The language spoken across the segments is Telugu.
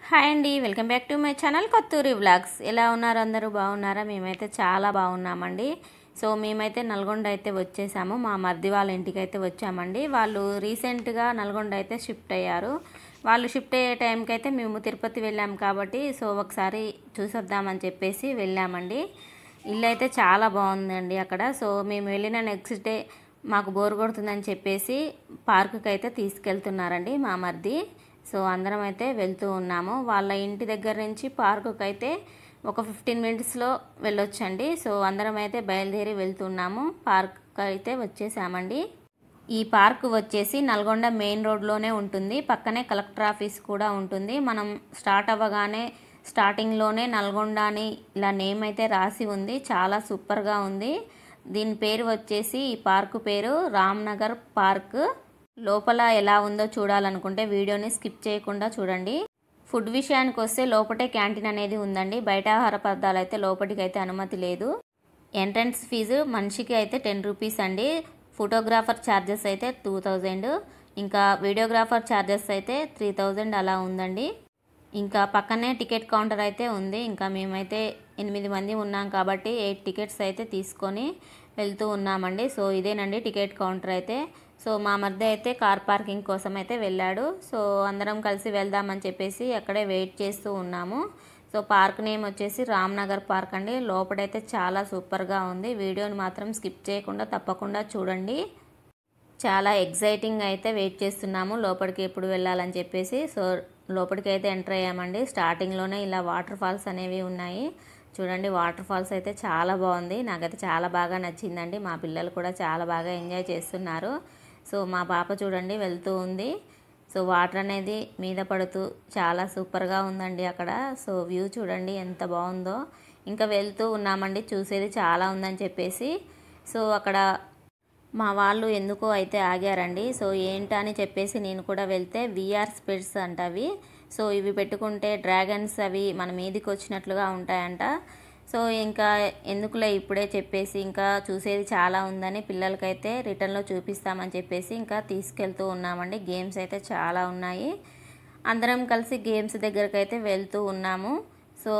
హాయ్ అండి, welcome back to my channel Kothuri vlogs. ఎలా ఉన్నారు? అందరూ బాగున్నారా? మేమైతే చాలా బాగున్నామండి. సో మేమైతే నల్గొండ అయితే వచ్చేసాము. మా మర్ది వాళ్ళ ఇంటికి అయితే వచ్చామండి. వాళ్ళు రీసెంట్గా నల్గొండ అయితే షిఫ్ట్ అయ్యారు. వాళ్ళు షిఫ్ట్ అయ్యే టైంకి అయితే మేము తిరుపతి వెళ్ళాము కాబట్టి సో ఒకసారి చూసొద్దామని చెప్పేసి వెళ్ళామండి. ఇల్లు అయితే చాలా బాగుందండి అక్కడ. సో మేము వెళ్ళిన నెక్స్ట్ డే మాకు బోర్ కొడుతుందని చెప్పేసి పార్కుకి అయితే తీసుకెళ్తున్నారండి మా మర్ది. సో అందరం అయితే వెళ్తూ ఉన్నాము. వాళ్ళ ఇంటి దగ్గర నుంచి పార్కుకి అయితే ఒక 15 మినిట్స్లో వెళ్ళొచ్చండి. సో అందరం అయితే బయలుదేరి వెళ్తున్నాము. పార్క్ అయితే వచ్చేసామండి. ఈ పార్క్ వచ్చేసి నల్గొండ మెయిన్ రోడ్లోనే ఉంటుంది. పక్కనే కలెక్టర్ ఆఫీస్ కూడా ఉంటుంది. మనం స్టార్ట్ అవ్వగానే స్టార్టింగ్లోనే నల్గొండ అని ఇలా నేమ్ అయితే రాసి ఉంది. చాలా సూపర్గా ఉంది. దీని పేరు వచ్చేసి ఈ పార్కు పేరు రామ్నగర్ పార్క్. లోపల ఎలా ఉందో చూడాలనుకుంటే వీడియోని స్కిప్ చేయకుండా చూడండి. ఫుడ్ విషయానికి వస్తే లోపటే క్యాంటీన్ అనేది ఉందండి. బయట ఆహార పదార్థాలు అయితే లోపలికి అయితే అనుమతి లేదు. ఎంట్రన్స్ ఫీజు మనిషికి అయితే 10 రూపీస్ అండి. ఫోటోగ్రాఫర్ ఛార్జెస్ అయితే 2000, ఇంకా వీడియోగ్రాఫర్ ఛార్జెస్ అయితే 3000 అలా ఉందండి. ఇంకా పక్కనే టికెట్ కౌంటర్ అయితే ఉంది. ఇంకా మేమైతే 8 మంది ఉన్నాం కాబట్టి 8 టికెట్స్ అయితే తీసుకొని వెళ్తూ ఉన్నామండి. సో ఇదేనండి టికెట్ కౌంటర్ అయితే. సో మా మధ్య అయితే కార్ పార్కింగ్ కోసం అయితే వెళ్ళాడు. సో అందరం కలిసి వెళ్దామని చెప్పేసి అక్కడే వెయిట్ చేస్తూ ఉన్నాము. సో పార్క్ నేమ్ వచ్చేసి రామ్నగర్ పార్క్ అండి. లోపలైతే చాలా సూపర్గా ఉంది. వీడియోని మాత్రం స్కిప్ చేయకుండా తప్పకుండా చూడండి. చాలా ఎగ్జైటింగ్ అయితే వెయిట్ చేస్తున్నాము లోపలికి ఎప్పుడు వెళ్ళాలని చెప్పేసి. సో లోపలికి అయితే ఎంటర్ అయ్యామండి. స్టార్టింగ్లోనే ఇలా వాటర్ ఫాల్స్ అనేవి ఉన్నాయి. చూడండి, వాటర్ ఫాల్స్ అయితే చాలా బాగుంది. నాకైతే చాలా బాగా నచ్చిందండి. మా పిల్లలు కూడా చాలా బాగా ఎంజాయ్ చేస్తున్నారు. సో మా పాప చూడండి వెళ్తూ ఉంది. సో వాటర్ అనేది మీద పడుతూ చాలా సూపర్గా ఉందండి అక్కడ. సో వ్యూ చూడండి ఎంత బాగుందో. ఇంకా వెళ్తూ ఉన్నామండి. చూసేది చాలా ఉందని చెప్పేసి. సో అక్కడ మా వాళ్ళు ఎందుకో అయితే ఆగారండి. సో ఏంటని చెప్పేసి నేను కూడా వెళ్తే విఆర్ స్పెట్స్ అంట అవి. సో ఇవి పెట్టుకుంటే డ్రాగన్స్ అవి మన మీదికి వచ్చినట్లుగా ఉంటాయంట. సో ఇంకా ఎందుకులే ఇప్పుడే చెప్పేసి ఇంకా చూసేది చాలా ఉందని పిల్లలకైతే రిటర్న్లో చూపిస్తామని చెప్పేసి ఇంకా తీసుకెళ్తూ ఉన్నామండి. గేమ్స్ అయితే చాలా ఉన్నాయి. అందరం కలిసి గేమ్స్ దగ్గరికి అయితే వెళ్తూ ఉన్నాము. సో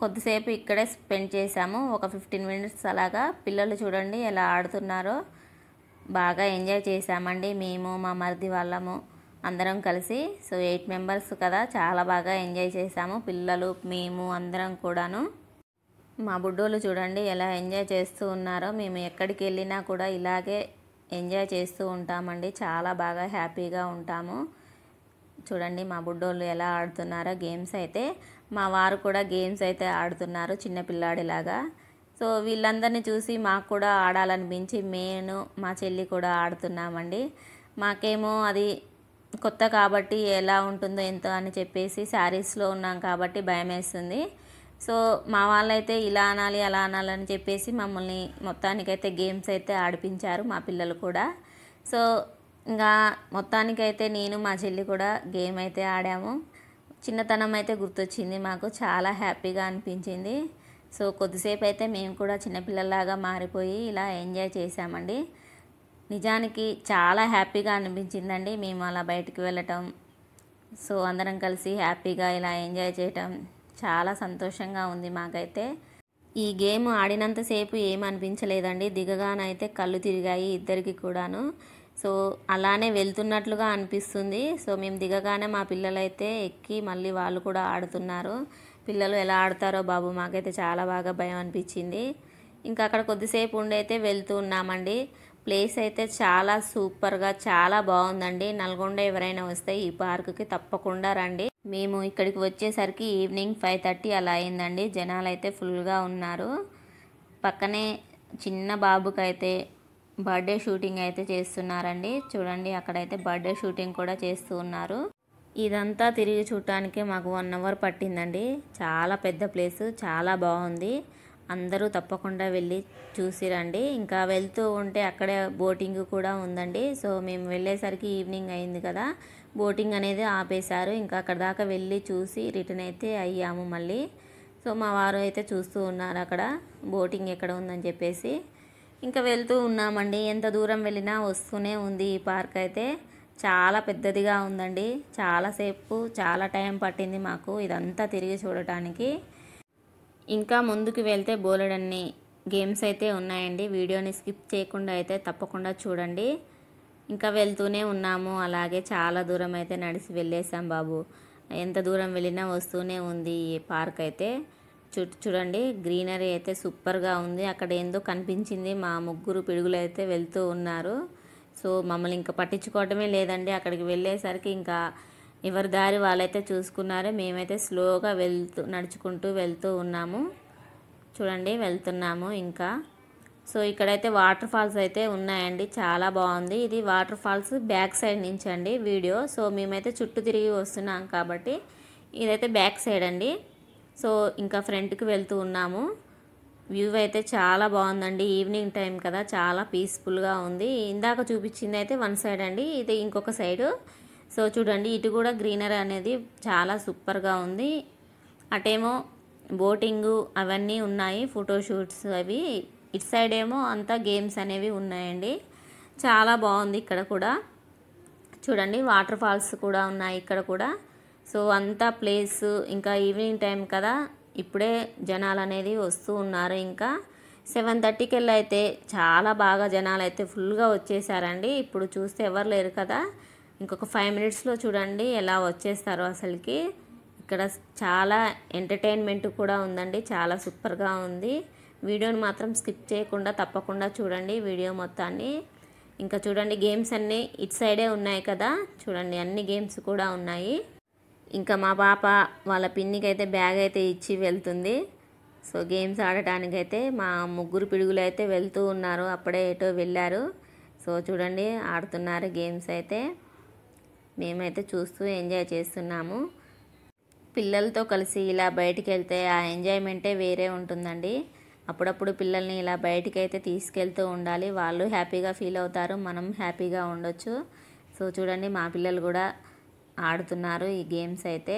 కొద్దిసేపు ఇక్కడే స్పెండ్ చేసాము. ఒక 15 మినిట్స్ అలాగా. పిల్లలు చూడండి ఎలా ఆడుతున్నారో. బాగా ఎంజాయ్ చేసామండి మేము, మా మరిది వాళ్ళము అందరం కలిసి. సో 8 మెంబర్స్ కదా, చాలా బాగా ఎంజాయ్ చేసాము. పిల్లలు, మేము అందరం కూడాను. మా బుడ్డోళ్ళు చూడండి ఎలా ఎంజాయ్ చేస్తూ ఉన్నారో. మేము ఎక్కడికి వెళ్ళినా కూడా ఇలాగే ఎంజాయ్ చేస్తూ ఉంటామండి. చాలా బాగా హ్యాపీగా ఉంటాము. చూడండి మా బుడ్డోళ్ళు ఎలా ఆడుతున్నారో గేమ్స్ అయితే. మా వారు కూడా గేమ్స్ అయితే ఆడుతున్నారు చిన్నపిల్లాడిలాగా. సో వీళ్ళందరినీ చూసి మాకు కూడా ఆడాలనిపించి నేను మా చెల్లి కూడా ఆడుతున్నామండి. మాకేమో అది కొత్త కాబట్టి ఎలా ఉంటుందో ఎంతో అని చెప్పేసి శారీస్లో ఉన్నాం కాబట్టి భయం వేస్తుంది. సో మా వాళ్ళైతే ఇలా అనాలి అలా అనాలని చెప్పేసి మమ్మల్ని మొత్తానికైతే గేమ్స్ అయితే ఆడిపించారు మా పిల్లలు కూడా. సో ఇంకా మొత్తానికైతే నేను మా చెల్లి కూడా గేమ్ అయితే ఆడాము. చిన్నతనం అయితే గుర్తొచ్చింది మాకు. చాలా హ్యాపీగా అనిపించింది. సో కొద్దిసేపు అయితే మేము కూడా చిన్నపిల్లలాగా మారిపోయి ఇలా ఎంజాయ్ చేసామండి. నిజానికి చాలా హ్యాపీగా అనిపించిందండి మేము అలా బయటికి వెళ్ళటం. సో అందరం కలిసి హ్యాపీగా ఇలా ఎంజాయ్ చేయటం చాలా సంతోషంగా ఉంది మాకైతే. ఈ గేమ్ ఆడినంతసేపు ఏమనిపించలేదండి. దిగగానైతే కళ్ళు తిరిగాయి ఇద్దరికి కూడాను. సో అలానే వెళ్తున్నట్లుగా అనిపిస్తుంది. సో మేము దిగగానే మా పిల్లలైతే ఎక్కి మళ్ళీ వాళ్ళు కూడా ఆడుతున్నారు. పిల్లలు ఎలా ఆడతారో బాబు, మాకైతే చాలా బాగా భయం అనిపించింది. ఇంకా అక్కడ కొద్దిసేపు ఉండి అయితే వెళ్తూ ఉన్నామండి. ప్లేస్ అయితే చాలా సూపర్గా చాలా బాగుందండి. నల్గొండ ఎవరైనా వస్తే ఈ పార్కుకి తప్పకుండా రండి. మేము ఇక్కడికి వచ్చేసరికి ఈవినింగ్ 5:30 అలా అయిందండి. జనాలు అయితే ఫుల్గా ఉన్నారు. పక్కనే చిన్న బాబుకైతే బర్త్డే షూటింగ్ అయితే చేస్తున్నారండి. చూడండి అక్కడైతే బర్త్డే షూటింగ్ కూడా చేస్తూ ఉన్నారు. ఇదంతా తిరిగి చూడటానికి మాకు 1 అవర్ పట్టిందండి. చాలా పెద్ద ప్లేసు, చాలా బాగుంది. అందరూ తప్పకుండా వెళ్ళి చూసి రండి. ఇంకా వెళ్తూ ఉంటే అక్కడే బోటింగ్ కూడా ఉందండి. సో మేము వెళ్ళేసరికి ఈవినింగ్ అయింది కదా, బోటింగ్ అనేది ఆపేశారు. ఇంకా అక్కడ దాకా వెళ్ళి చూసి రిటర్న్ అయితే అయ్యాము మళ్ళీ. సో మా వారు అయితే చూస్తూ ఉన్నారు అక్కడ బోటింగ్ ఎక్కడ ఉందని చెప్పేసి. ఇంకా వెళ్తూ ఉన్నామండి. ఎంత దూరం వెళ్ళినా వస్తూనే ఉంది ఈ పార్క్ అయితే. చాలా పెద్దదిగా ఉందండి. చాలాసేపు చాలా టైం పట్టింది మాకు ఇదంతా తిరిగి చూడటానికి. ఇంకా ముందుకు వెళ్తే బోలెడన్ని గేమ్స్ అయితే ఉన్నాయండి. వీడియోని స్కిప్ చేయకుండా అయితే తప్పకుండా చూడండి. ఇంకా వెళ్తూనే ఉన్నాము. అలాగే చాలా దూరం అయితే నడిచి వెళ్ళేసాం బాబు. ఎంత దూరం వెళ్ళినా వస్తూనే ఉంది ఈ పార్క్ అయితే. చూడండి గ్రీనరీ అయితే సూపర్గా ఉంది. అక్కడ ఏందో కనిపించింది, మా ముగ్గురు పిడుగులు అయితే వెళ్తూ ఉన్నారు. సో మమ్మల్ని ఇంకా పట్టించుకోవటమే లేదండి. అక్కడికి వెళ్ళేసరికి ఇంకా ఎవరి దారి వాళ్ళైతే చూసుకున్నారు. మేమైతే స్లోగా నడుచుకుంటూ వెళ్తూ ఉన్నాము. చూడండి వెళ్తున్నాము ఇంకా. సో ఇక్కడైతే వాటర్ ఫాల్స్ అయితే ఉన్నాయండి. చాలా బాగుంది. ఇది వాటర్ ఫాల్స్ బ్యాక్ సైడ్ నుంచి అండి వీడియో. సో మేమైతే చుట్టూ తిరిగి వస్తున్నాం కాబట్టి ఇదైతే బ్యాక్ సైడ్ అండి. సో ఇంకా ఫ్రంట్కి వెళ్తూ ఉన్నాము. వ్యూ అయితే చాలా బాగుందండి. ఈవినింగ్ టైం కదా, చాలా పీస్ఫుల్గా ఉంది. ఇందాక చూపించింది అయితే వన్ సైడ్ అండి, ఇది ఇంకొక సైడు. సో చూడండి ఇటు కూడా గ్రీనరీ అనేది చాలా సూపర్గా ఉంది. అటేమో బోటింగు అవన్నీ ఉన్నాయి, ఫోటోషూట్స్ అవి. ఇటు సైడ్ ఏమో అంతా గేమ్స్ అనేవి ఉన్నాయండి. చాలా బాగుంది ఇక్కడ కూడా. చూడండి వాటర్ ఫాల్స్ కూడా ఉన్నాయి ఇక్కడ కూడా. సో అంతా ప్లేస్ ఇంకా ఈవినింగ్ టైం కదా, ఇప్పుడే జనాలు అనేది వస్తూ ఉన్నారు. ఇంకా 7:30కి వెళ్ళి అయితే చాలా బాగా జనాలు అయితే ఫుల్గా వచ్చేసారండి. ఇప్పుడు చూస్తే ఎవరు లేరు కదా, ఇంకొక 5 మినిట్స్లో చూడండి ఎలా వచ్చేస్తారో అసలుకి. ఇక్కడ చాలా ఎంటర్టైన్మెంట్ కూడా ఉందండి, చాలా సూపర్గా ఉంది. వీడియోని మాత్రం స్కిప్ చేయకుండా తప్పకుండా చూడండి వీడియో మొత్తాన్ని. ఇంకా చూడండి గేమ్స్ అన్నీ ఇటు సైడే ఉన్నాయి కదా, చూడండి అన్ని గేమ్స్ కూడా ఉన్నాయి. ఇంకా మా పాప వాళ్ళ పిన్నికి అయితే బ్యాగ్ అయితే ఇచ్చి వెళ్తుంది. సో గేమ్స్ ఆడటానికైతే మా ముగ్గురు పిడుగులు అయితే వెళ్తూ ఉన్నారు, అప్పుడే ఎటో వెళ్ళారు. సో చూడండి ఆడుతున్నారు గేమ్స్ అయితే. మేమైతే చూస్తూ ఎంజాయ్ చేస్తున్నాము. పిల్లలతో కలిసి ఇలా బయటికి వెళ్తే ఆ ఎంజాయ్మెంటే వేరే ఉంటుందండి. అప్పుడప్పుడు పిల్లల్ని ఇలా బయటికి అయితే తీసుకెళ్తూ ఉండాలి. వాళ్ళు హ్యాపీగా ఫీల్ అవుతారు, మనం హ్యాపీగా ఉండొచ్చు. సో చూడండి మా పిల్లలు కూడా ఆడుతున్నారు ఈ గేమ్స్ అయితే.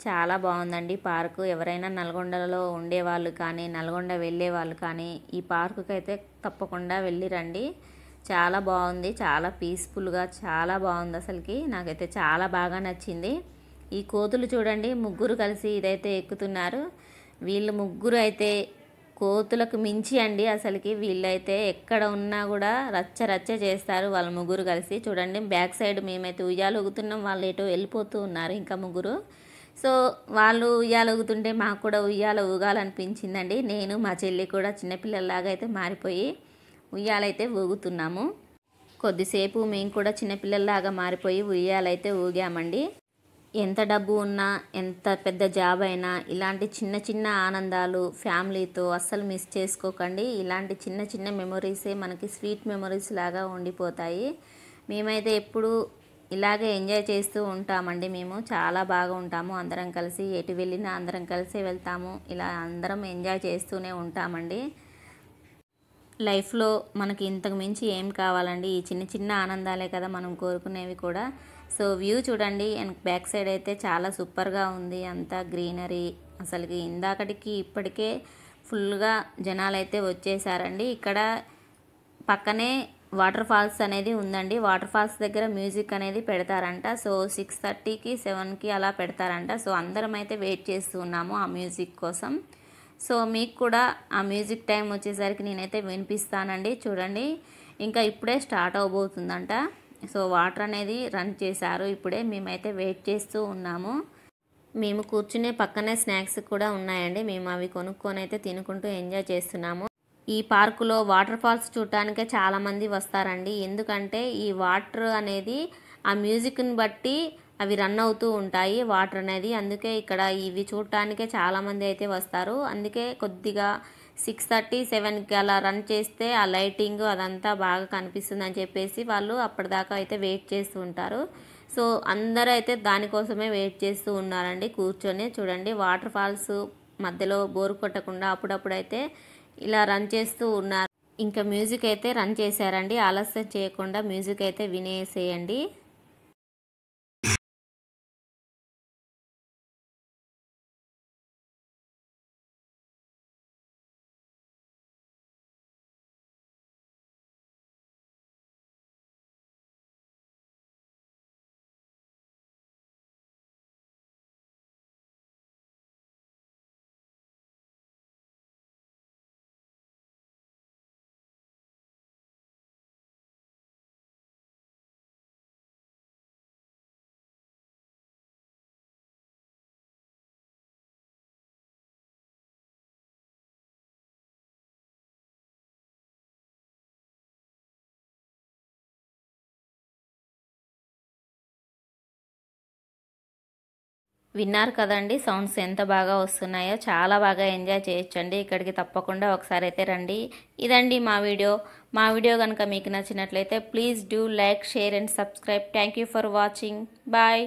చాలా బాగుందండి పార్కు. ఎవరైనా నల్గొండలో ఉండేవాళ్ళు కానీ నల్గొండ వెళ్ళే వాళ్ళు కానీ ఈ పార్కుకి అయితే తప్పకుండా వెళ్ళి రండి. చాలా బాగుంది, చాలా పీస్ఫుల్గా చాలా బాగుంది అసలుకి. నాకైతే చాలా బాగా నచ్చింది. ఈ కోతులు చూడండి ముగ్గురు కలిసి ఇదైతే ఎక్కుతున్నారు. వీళ్ళు ముగ్గురు అయితే కోతులకు మించి అండి అసలుకి. వీళ్ళైతే ఎక్కడ ఉన్నా కూడా రచ్చ రచ్చ చేస్తారు వాళ్ళ ముగ్గురు కలిసి. చూడండి బ్యాక్ సైడ్ మేమైతే ఉయ్యాలు ఊగుతున్నాం, వాళ్ళు ఎటో వెళ్ళిపోతూ ఉన్నారు ఇంకా ముగ్గురు. సో వాళ్ళు ఉయ్యాలు ఊగుతుంటే మాకు కూడా ఉయ్యాల ఊగాలనిపించిందండి. నేను మా చెల్లి కూడా చిన్నపిల్లల్లాగా అయితే మారిపోయి ఉయ్యాలైతే ఊగుతున్నాము. కొద్దిసేపు మేము కూడా చిన్నపిల్లల్లాగా మారిపోయి ఉయ్యాలైతే ఊగామండి. ఎంత డబ్బు ఉన్నా ఎంత పెద్ద జాబ్ అయినా ఇలాంటి చిన్న చిన్న ఆనందాలు ఫ్యామిలీతో అస్సలు మిస్ చేసుకోకండి. ఇలాంటి చిన్న చిన్న మెమొరీసే మనకి స్వీట్ మెమొరీస్ లాగా ఉండిపోతాయి. మేమైతే ఎప్పుడు ఇలాగే ఎంజాయ్ చేస్తూ ఉంటామండి. మేము చాలా బాగా ఉంటాము అందరం కలిసి. ఎటు వెళ్ళినా అందరం కలిసి వెళ్తాము. ఇలా అందరం ఎంజాయ్ చేస్తూనే ఉంటామండి. లైఫ్లో మనకి ఇంతకు మించి ఏం కావాలండి, ఈ చిన్న చిన్న ఆనందాలే కదా మనం కోరుకునేవి కూడా. సో వ్యూ చూడండి బ్యాక్ సైడ్ అయితే చాలా సూపర్గా ఉంది. అంతా గ్రీనరీ అసలుకి. ఇందాకటికి ఇప్పటికే ఫుల్గా జనాలు అయితే వచ్చేసారండి. ఇక్కడ పక్కనే వాటర్ ఫాల్స్ అనేది ఉందండి. వాటర్ ఫాల్స్ దగ్గర మ్యూజిక్ అనేది పెడతారంట. సో 6:30కి 7కి అలా పెడతారంట. సో అందరం అయితే వెయిట్ చేస్తూ ఉన్నాము ఆ మ్యూజిక్ కోసం. సో మీకు కూడా ఆ మ్యూజిక్ టైం వచ్చేసరికి నేనైతే వినిపిస్తానండి. చూడండి ఇంకా ఇప్పుడే స్టార్ట్ అవబోతుందంట. సో వాటర్ అనేది రన్ చేశారు ఇప్పుడే. మేమైతే వెయిట్ చేస్తూ ఉన్నాము. మేము కూర్చునే పక్కనే స్నాక్స్ కూడా ఉన్నాయండి. మేము అవి కొనుక్కొని అయితే తినుకుంటూ ఎంజాయ్ చేస్తున్నాము. ఈ పార్కులో వాటర్ ఫాల్స్ చూడటానికే చాలామంది వస్తారండి. ఎందుకంటే ఈ వాటర్ అనేది ఆ మ్యూజిక్ని బట్టి అవి రన్ అవుతూ ఉంటాయి వాటర్ అనేది. అందుకే ఇక్కడ ఇవి చూడటానికే చాలామంది అయితే వస్తారు. అందుకే కొద్దిగా 6:30, 7కి అలా రన్ చేస్తే ఆ లైటింగ్ అదంతా బాగా కనిపిస్తుంది అని చెప్పేసి వాళ్ళు అప్పటిదాకా అయితే వెయిట్ చేస్తూ ఉంటారు. సో అందరూ అయితే దానికోసమే వెయిట్ చేస్తూ ఉన్నారండి కూర్చొని. చూడండి వాటర్ ఫాల్స్ మధ్యలో బోరు కొట్టకుండా అప్పుడప్పుడైతే ఇలా రన్ చేస్తూ ఉన్నారు. ఇంకా మ్యూజిక్ అయితే రన్ చేశారండి. ఆలస్యం చేయకుండా మ్యూజిక్ అయితే వినేసేయండి. విన్నారు కదండి సౌండ్స్ ఎంత బాగా వస్తున్నాయో. చాలా బాగా ఎంజాయ్ చేయొచ్చండి. ఇక్కడికి తప్పకుండా ఒకసారి అయితే రండి. ఇదండి మా వీడియో కనుక మీకు నచ్చినట్లయితే please do like, share and subscribe. Thank you for watching. Bye.